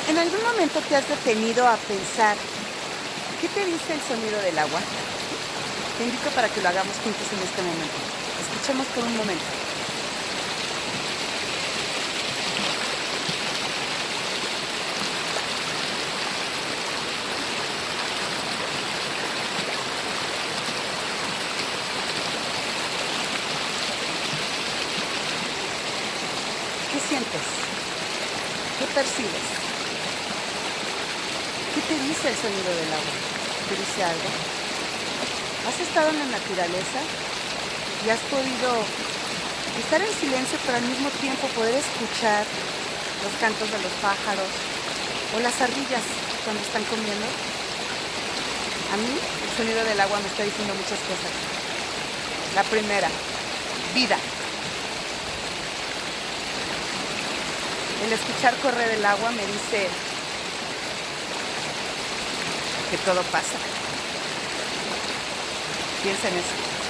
¿En algún momento te has detenido a pensar qué te dice el sonido del agua? Te invito para que lo hagamos juntos en este momento. Escuchemos por un momento. ¿Qué sientes? ¿Qué percibes? ¿Qué te dice el sonido del agua? ¿Te dice algo? ¿Has estado en la naturaleza y has podido estar en silencio, pero al mismo tiempo poder escuchar los cantos de los pájaros o las ardillas cuando están comiendo? A mí el sonido del agua me está diciendo muchas cosas. La primera, vida. El escuchar correr el agua me dice que todo pasa. Piensa en eso.